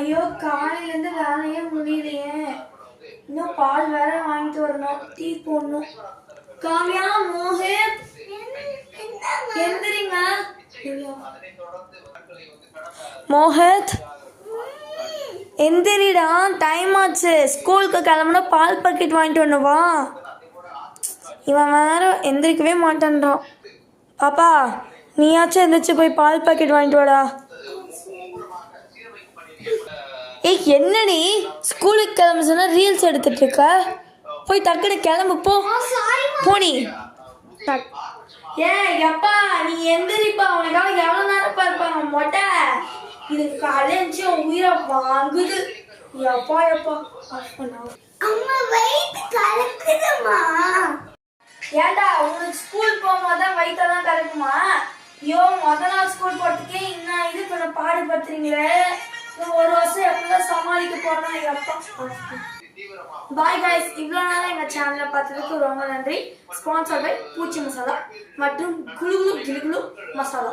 ஐயோ காலையிலேருந்து வேலையே முடியலையே. இன்னும் பால் வேற வாங்கிட்டு வரணும், டீ போடணும். காமியா மோஹித் எந்திரிங்க. மோஹித் எந்திரிடா, டைம் ஆச்சு. ஸ்கூலுக்கு கிளம்புனா பால் பாக்கெட் வாங்கிட்டு வரணும் வா. இவன் வேற எந்திரிக்கவே மாட்டேன்றான். பாப்பா நீயாச்சும் எந்திரிச்சு போய் பால் பாக்கெட் வாங்கிட்டு வாடா. ஏய் என்னடி ஸ்கூலுக்கு கிளம்ப சொன்னா ரீல்ஸ் எடுத்துட்டு இருக்க? போய் டக்குனு கிளம்பு போ. போனி ஏன் எப்பா நீ எந்திரிப்பா, உனக்காக எவ்வளோ நேரம் பார்ப்பாங்க மொட்டை. இதுக்கு காலைச்சு உயிரை வாங்குது. எப்பா எப்பா ஏண்டா உங்களுக்கு ஸ்கூல் போகும்போதுதான் வயிற்றெல்லாம் கலக்குமா? ஐயோ முதல் நாள் ஸ்கூல் போறதுக்கே இன்னும் இது பண்ண பாடுபடுத்துறீங்களே. ஒரு வருஷம் எப்படிதான் சமாளிக்க போறோம் எப்பா. பாய் கைஸ், இவ்வளோ நேரம் எங்கள் சேனலை பார்த்ததுக்கு ரொம்ப நன்றி. ஸ்பான்சர் பை பூச்சி மசாலா மற்றும் குளு குளு கிளு குளு மசாலா.